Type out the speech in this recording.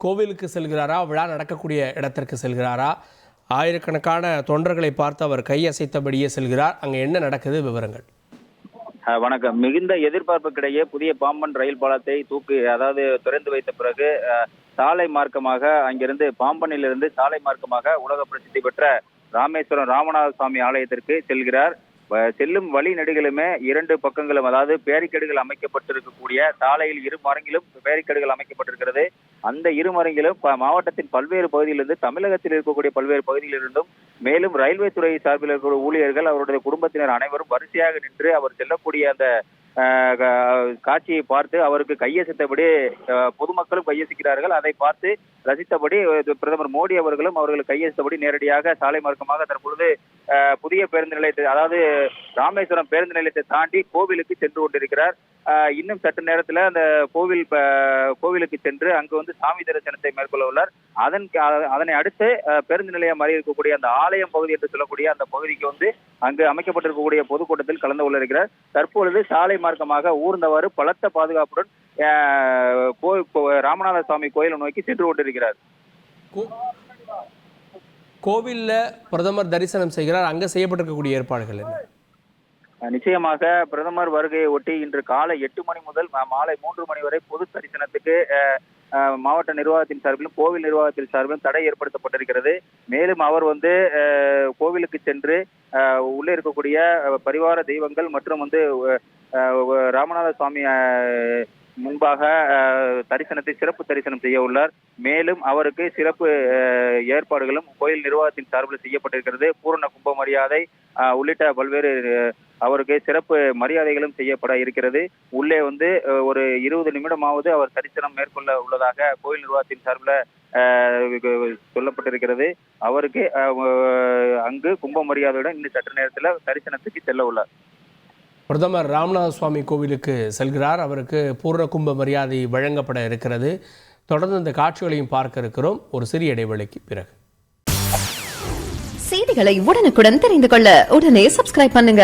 கோவிலுக்கு செல்கிறாரா, விழா நடக்கக்கூடிய இடத்திற்கு செல்கிறாரா? ஆயிரக்கணக்கான தொண்டர்களை பார்த்து அவர் கையசைத்தபடியே செல்கிறார். அங்கே என்ன நடக்குது? விவரங்கள். வணக்கம். மிகுந்த எதிர்பார்ப்புக்கிடையே புதிய பாம்பன் ரயில் பாலத்தை திறந்து வைத்த பிறகு சாலை மார்க்கமாக அங்கிருந்து பாம்பனிலிருந்து சாலை மார்க்கமாக உலக பிரசித்தி பெற்ற ராமேஸ்வரம் ராமநாத சுவாமி ஆலயத்திற்கு செல்கிறார். செல்லும் வழி நெடுகிலுமே இரண்டு பக்கங்களும் பேரிக்கேடுகள் அமைக்கப்பட்டிருக்கக்கூடிய சாலையில் இரு மரங்கிலும் பேரிக்கேடுகள் அமைக்கப்பட்டிருக்கிறது. அந்த இரு மரங்கிலும் மாவட்டத்தின் பல்வேறு பகுதியிலிருந்து, தமிழகத்தில் இருக்கக்கூடிய பல்வேறு பகுதியிலிருந்தும், மேலும் ரயில்வே துறை சார்பில் இருக்கக்கூடிய ஊழியர்கள், அவருடைய குடும்பத்தினர் அனைவரும் வரிசையாக நின்று அவர் செல்லக்கூடிய அந்த காட்சியை பார்த்து அவருக்கு கையசைத்தபடி பொதுமக்களும் கையசிக்கிறார்கள். அதை பார்த்து ரசித்தபடி பிரதமர் மோடி அவர்களும் அவர்களுக்கு கையசித்தபடி நேரடியாக சாலை மார்க்கமாக தற்பொழுது புதிய பேருந்து நிலையத்தை, ராமேஸ்வரம் பேருந்து நிலையத்தை தாண்டி கோவிலுக்கு சென்று கொண்டிருக்கிறார். இன்னும் சற்று நேரத்தில் அந்த கோவிலுக்கு சென்று அங்கு சாமி தரிசனத்தை மேற்கொள்ள உள்ளார். அதனை அடுத்து பேருந்து நிலையம் மாதிரி இருக்கக்கூடிய அந்த ஆலயம் பகுதி என்று சொல்லக்கூடிய அந்த பகுதிக்கு அங்கு அமைக்கப்பட்டிருக்கக்கூடிய பொதுக்கூட்டத்தில் கலந்து கொள்ள இருக்கிறார். தற்பொழுது சாலை மார்க்கமாக ஊர்ந்தவாறு பலத்த பாதுகாப்புடன் ராமநாத சுவாமி கோயிலை நோக்கி சென்று கொண்டிருக்கிறார். கோவில்ல பிரதமர் தரிசனம் செய்கிறார். அங்க செய்யப்பட்டிருக்கக்கூடிய ஏற்பாடுகள் என்ன? நிச்சயமாக பிரதமர் வருகையை ஒட்டி இன்று காலை 8 மணி முதல் மாலை 3 மணி வரை பொது தரிசனத்துக்கு மாவட்ட நிர்வாகத்தின் சார்பிலும் கோவில் நிர்வாகத்தின் சார்பிலும் தடை ஏற்படுத்தப்பட்டிருக்கிறது. மேலும் அவர் கோவிலுக்கு சென்று உள்ளே இருக்கக்கூடிய பரிவார தெய்வங்கள் மற்றும் ராமநாத சுவாமி முன்பாக சிறப்பு தரிசனம் செய்ய உள்ளார். மேலும் அவருக்கு சிறப்பு ஏற்பாடுகளும் கோயில் நிர்வாகத்தின் சார்பில் செய்யப்பட்டிருக்கிறது. பூரண கும்ப மரியாதை உள்ளிட்ட பல்வேறு அவருக்கு சிறப்பு மரியாதைகளும் செய்யப்பட இருக்கிறது. உள்ளே ஒரு 20 நிமிடமாவது அவர் தரிசனம் மேற்கொள்ள உள்ளதாக கோயில் நிர்வாகத்தின் சார்பில் சொல்லப்பட்டிருக்கிறது. அவருக்கு அங்கு கும்ப மரியாதையுடன் இன்னும் சற்று நேரத்தில் தரிசனத்துக்கு செல்ல உள்ளார். பிரதமர் ராமநாத சுவாமி கோவிலுக்கு செல்கிறார். அவருக்கு பூர்ண கும்ப மரியாதை வழங்கப்பட இருக்கிறது. தொடர்ந்து இந்த காட்சிகளையும் பார்க்க இருக்கிறோம். ஒரு சிறிய இடைவெளிக்கு பிறகு செய்திகளை உடனுக்குடன் தெரிந்து கொள்ள உடனே சப்ஸ்கிரைப் பண்ணுங்க.